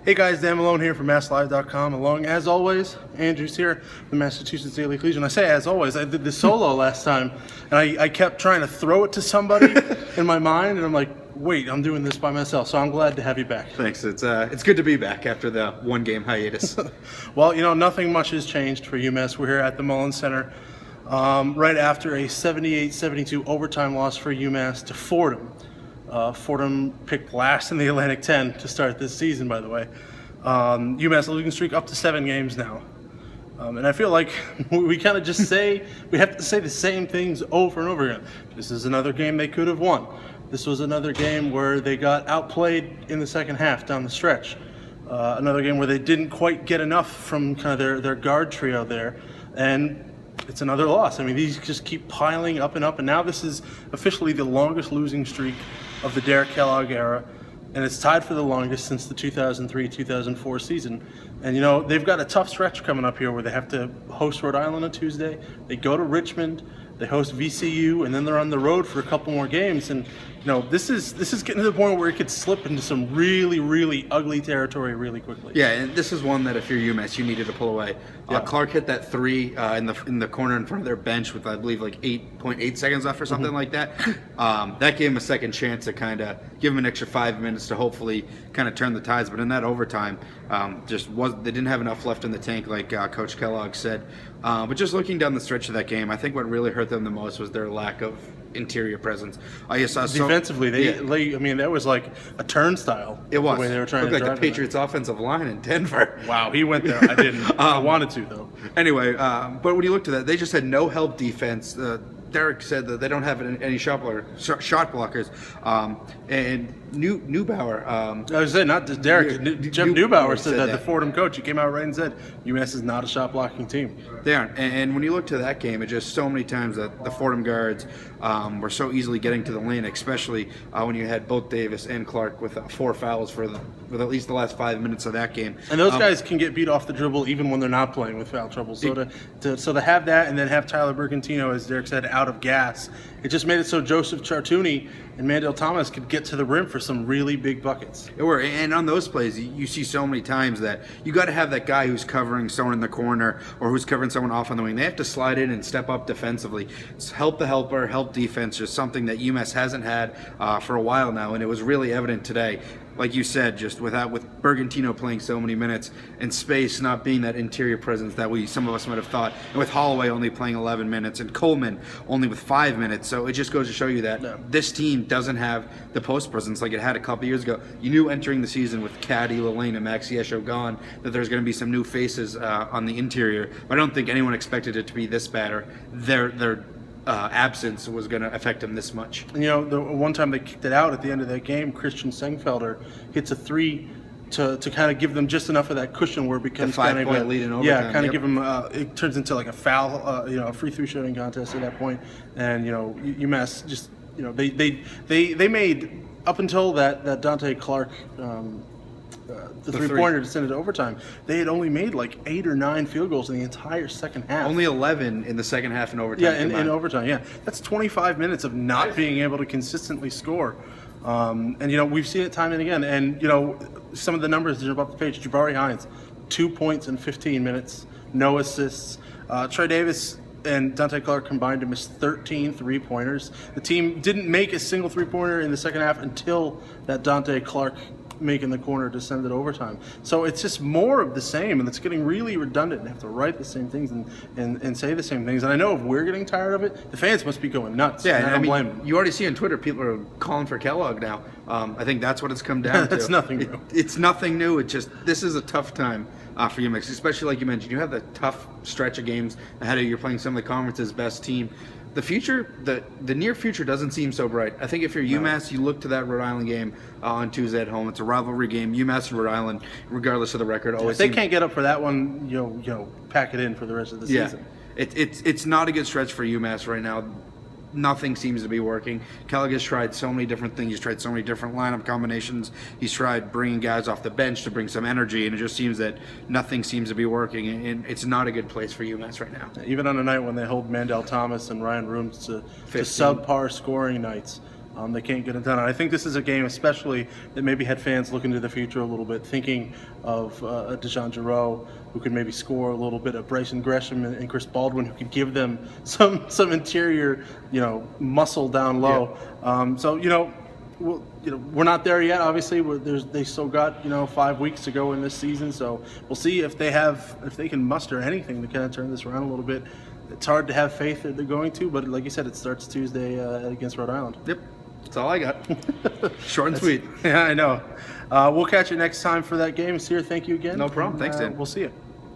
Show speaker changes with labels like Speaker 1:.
Speaker 1: Hey guys, Dan Malone here from MassLive.com. Along, as always, Andrew's here, the Massachusetts Daily Collegian. I say as always, I did the solo last time, and I kept trying to throw it to somebody in my mind, and I'm like, wait, I'm doing this by myself, so I'm glad to have you back.
Speaker 2: Thanks. It's good to be back after the one-game hiatus.
Speaker 1: Well, nothing much has changed for UMass. We're here at the Malone Center right after a 78-72 overtime loss for UMass to Fordham. Fordham picked last in the Atlantic 10 to start this season, by the way. UMass losing streak up to 7 games now. And I feel like we kind of just we have to say the same things over and over again. This is another game they could have won. This was another game where they got outplayed in the second half down the stretch. Another game where they didn't quite get enough from kind of their guard trio there. And it's another loss. I mean, these just keep piling up, and now this is officially the longest losing streak of the Derek Kellogg era, and it's tied for the longest since the 2003-2004 season. And they've got a tough stretch coming up here where they have to host Rhode Island on Tuesday, they go to Richmond, they host VCU, and then they're on the road for a couple more games. And this is getting to the point where it could slip into some really, really ugly territory really quickly.
Speaker 2: Yeah, and this is one that if you're UMass, you needed to pull away.
Speaker 1: Yeah.
Speaker 2: Clark hit that three in the corner in front of their bench with, I believe, like 8.8 seconds left or something like that. That gave him a second chance to kind of give him an extra 5 minutes to hopefully kind of turn the tides. But in that overtime, they didn't have enough left in the tank, like Coach Kellogg said. But just looking down the stretch of that game, I think what really hurt them the most was their lack of interior presence. I saw
Speaker 1: defensively, that was like a turnstile.
Speaker 2: It was.
Speaker 1: The way they were trying to
Speaker 2: looked
Speaker 1: drive
Speaker 2: like the Patriots' offensive line in Denver.
Speaker 1: Wow, he went there. I didn't. I wanted to though.
Speaker 2: Anyway, but when you looked at that, they just had no help defense. Derek said that they don't have any shot blockers. And Neubauer.
Speaker 1: I was saying, not just Derek. Jeff Neubauer said that, the Fordham coach. He came out right and said, UMass is not a shot blocking team.
Speaker 2: They aren't. And when you look to that game, it just so many times that the Fordham guards were so easily getting to the lane, especially when you had both Davis and Clark with 4 fouls for at least the last 5 minutes of that game.
Speaker 1: And those guys can get beat off the dribble even when they're not playing with foul trouble. So to have that and then have Tyler Bergantino, as Derek said, out of gas, it just made it so Joseph Chartouni and Mandel Thomas could get to the rim for some really big buckets.
Speaker 2: And on those plays, you see so many times that you got to have that guy who's covering someone in the corner or who's covering someone off on the wing. They have to slide in and step up defensively. It's help the helper, help defense, just something that UMass hasn't had for a while now, and it was really evident today. Like you said, just with Bergantino playing so many minutes and Space not being that interior presence that some of us might have thought, and with Holloway only playing 11 minutes and Coleman only with 5 minutes. So it just goes to show you that this team doesn't have the post presence like it had a couple years ago. You knew entering the season with Caddy, Lelane, and Max Yesho gone that there's going to be some new faces on the interior. But I don't think anyone expected it to be this bad or their absence was going to affect him this much.
Speaker 1: And the one time they kicked it out at the end of that game, Christian Sengfelder hits a 3 to kind of give them just enough of that cushion where it becomes
Speaker 2: kind of a lead in overtime.
Speaker 1: Yeah, kind of give them. It turns into like a foul, a free throw shooting contest at that point. And UMass just they made up until that Dante Clark. The three-pointer descended to overtime. They had only made like 8 or 9 field goals in the entire second half.
Speaker 2: Only 11 in the second half in overtime.
Speaker 1: Yeah, in overtime. Yeah, that's 25 minutes of not being able to consistently score. And we've seen it time and again. And some of the numbers jump off the page. Jabari Hines, 2 points in 15 minutes, no assists. Trey Davis and Dante Clark combined to miss 13 3-pointers. The team didn't make a single 3-pointer in the second half until that Dante Clark making the corner to send it overtime. So it's just more of the same, and it's getting really redundant. They have to write the same things and say the same things. And I know if we're getting tired of it, the fans must be going nuts.
Speaker 2: Yeah, and
Speaker 1: I don't blame them.
Speaker 2: You already see on Twitter people are calling for Kellogg now. I think that's what it's come down to.
Speaker 1: It's nothing new.
Speaker 2: It's nothing new. It's just this is a tough time for UMass, especially like you mentioned. You have the tough stretch of games ahead of you. You're playing some of the conference's best team. The future, the near future doesn't seem so bright. I think if you're UMass, you look to that Rhode Island game on Tuesday at home. It's a rivalry game. UMass and Rhode Island, regardless of the record, always.
Speaker 1: If they can't get up for that one, pack it in for the rest of the season.
Speaker 2: It's not a good stretch for UMass right now. Nothing seems to be working. Kellogg has tried so many different things. He's tried so many different lineup combinations. He's tried bringing guys off the bench to bring some energy, and it just seems that nothing seems to be working, and it's not a good place for UMass right now.
Speaker 1: Even on a night when they hold Mandel Thomas and Ryan Rooms to subpar scoring nights, they can't get it done. And I think this is a game, especially that maybe had fans looking to the future a little bit, thinking of Dejan Giroux, who could maybe score a little bit, of Bryson Gresham and Chris Baldwin, who could give them some interior, muscle down low. So we're not there yet. Obviously, they still got 5 weeks to go in this season. So we'll see if they can muster anything to kind of turn this around a little bit. It's hard to have faith that they're going to, but like you said, it starts Tuesday against Rhode Island.
Speaker 2: Yep, that's all I got. Short and sweet.
Speaker 1: Yeah, I know. We'll catch you next time for that game. Sear, thank you again.
Speaker 2: No problem. Thanks, Dan.
Speaker 1: We'll see you.